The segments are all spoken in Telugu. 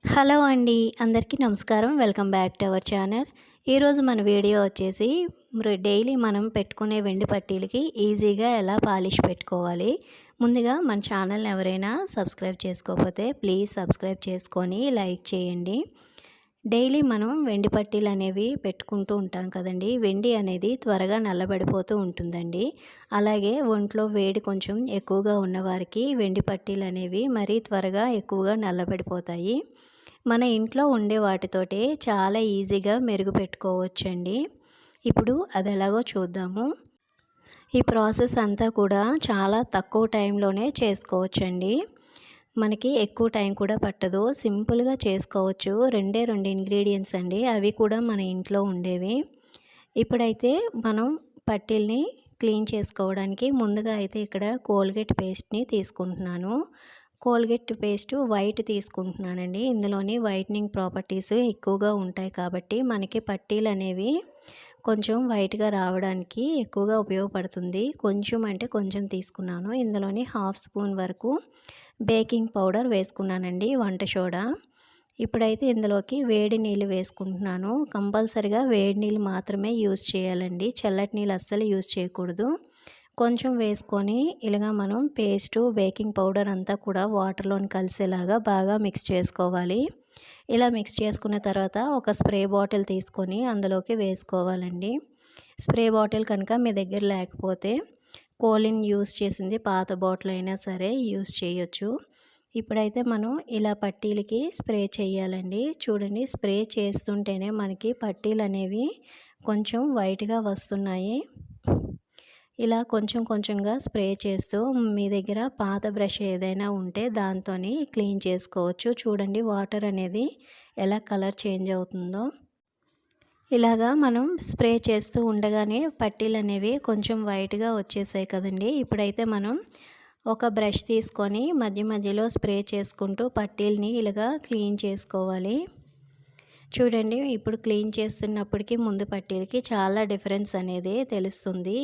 హలో అండి, అందరికీ నమస్కారం. Welcome back to our channel. ఈరోజు మన వీడియో వచ్చేసి డైలీ మనం పెట్టుకునే వెండి పట్టీలకి ఈజీగా ఎలా పాలిష్ పెట్టుకోవాలి. ముందుగా మన ఛానల్ని ఎవరైనా సబ్స్క్రైబ్ చేసుకోకపోతే ప్లీజ్ సబ్స్క్రైబ్ చేసుకొని లైక్ చేయండి. డైలీ మనం వెండి పట్టీలు అనేవి పెట్టుకుంటూ ఉంటాం కదండి. వెండి అనేది త్వరగా నల్లబడిపోతూ ఉంటుందండి. అలాగే ఒంట్లో వేడి కొంచెం ఎక్కువగా ఉన్నవారికి వెండి పట్టీలు అనేవి మరీ త్వరగా ఎక్కువగా నల్లబడిపోతాయి. మన ఇంట్లో ఉండే వాటితోటే చాలా ఈజీగా మెరుగుపెట్టుకోవచ్చండి. ఇప్పుడు అది ఎలాగో చూద్దాము. ఈ ప్రాసెస్ అంతా కూడా చాలా తక్కువ టైంలోనే చేసుకోవచ్చండి. మనకి ఎక్కువ టైం కూడా పట్టదు, సింపుల్గా చేసుకోవచ్చు. రెండు ఇంగ్రీడియంట్స్ అండి, అవి కూడా మన ఇంట్లో ఉండేవి. ఇప్పుడైతే మనం పట్టీల్ని క్లీన్ చేసుకోవడానికి ముందుగా అయితే ఇక్కడ కోల్గేట్ పేస్ట్ని తీసుకుంటున్నాను. కోల్గేట్ పేస్ట్ వైట్ తీసుకుంటున్నానండి. ఇందులోని వైట్నింగ్ ప్రాపర్టీస్ ఎక్కువగా ఉంటాయి కాబట్టి మనకి పట్టీలు అనేవి కొంచెం వైట్గా రావడానికి ఎక్కువగా ఉపయోగపడుతుంది. కొంచెం అంటే కొంచెం తీసుకున్నాను. ఇందులోని హాఫ్ స్పూన్ వరకు బేకింగ్ పౌడర్ వేసుకున్నానండి, వంట సోడా. ఇప్పుడైతే ఇందులోకి వేడి నీళ్ళు వేసుకుంటున్నాను. కంపల్సరిగా వేడి నీళ్ళు మాత్రమే యూజ్ చేయాలండి, చల్లటి నీళ్ళు అస్సలు యూజ్ చేయకూడదు. కొంచెం వేసుకొని ఇలాగా మనం పేస్టు బేకింగ్ పౌడర్ అంతా కూడా వాటర్లోని కలిసేలాగా బాగా మిక్స్ చేసుకోవాలి. ఇలా మిక్స్ చేసుకున్న తర్వాత ఒక స్ప్రే బాటిల్ తీసుకొని అందులోకి వేసుకోవాలండి. స్ప్రే బాటిల్ కనుక మీ దగ్గర లేకపోతే కోలిన్ యూస్ చేసింది పాత బాటిల్ అయినా సరే యూస్ చేయొచ్చు. ఇప్పుడైతే మనం ఇలా పట్టీలకి స్ప్రే చేయాలండి. చూడండి, స్ప్రే చేస్తుంటేనే మనకి పట్టీలు అనేవి కొంచెం వైట్గా వస్తున్నాయి. ఇలా కొంచెం కొంచెంగా స్ప్రే చేస్తూ మీ దగ్గర పాత బ్రష్ ఏదైనా ఉంటే దాంతో క్లీన్ చేసుకోవచ్చు. చూడండి, వాటర్ అనేది ఎలా కలర్ చేంజ్ అవుతుందో. ఇలాగా మనం స్ప్రే చేస్తూ ఉండగానే పట్టీలు అనేవి కొంచెం వైట్గా వచ్చేసాయి కదండి. ఇప్పుడైతే మనం ఒక బ్రష్ తీసుకొని మధ్య మధ్యలో స్ప్రే చేసుకుంటూ పట్టీల్ని ఇలాగా క్లీన్ చేసుకోవాలి. చూడండి, ఇప్పుడు క్లీన్ చేస్తున్నప్పటికీ ముందు పట్టీలకి చాలా డిఫరెన్స్ అనేది తెలుస్తుంది.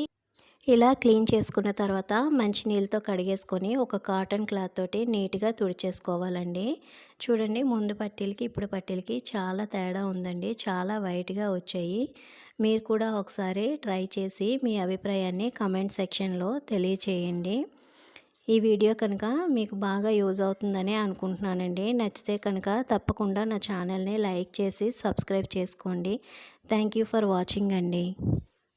ఇలా క్లీన్ చేసుకున్న తర్వాత మంచినీళ్ళతో కడిగేసుకొని ఒక కాటన్ క్లాత్ తోటి నీట్గా తుడిచేసుకోవాలండి. చూడండి, ముందు పట్టీలకి ఇప్పుడు పట్టీలకి చాలా తేడా ఉందండి, చాలా వైట్గా వచ్చాయి. మీరు కూడా ఒకసారి ట్రై చేసి మీ అభిప్రాయాన్ని కమెంట్ సెక్షన్లో తెలియచేయండి. ఈ వీడియో కనుక మీకు బాగా యూజ్ అవుతుందని అనుకుంటున్నానండి. నచ్చితే కనుక తప్పకుండా నా ఛానల్ని లైక్ చేసి సబ్స్క్రైబ్ చేసుకోండి. థ్యాంక్ యూ ఫర్ వాచింగ్ అండి.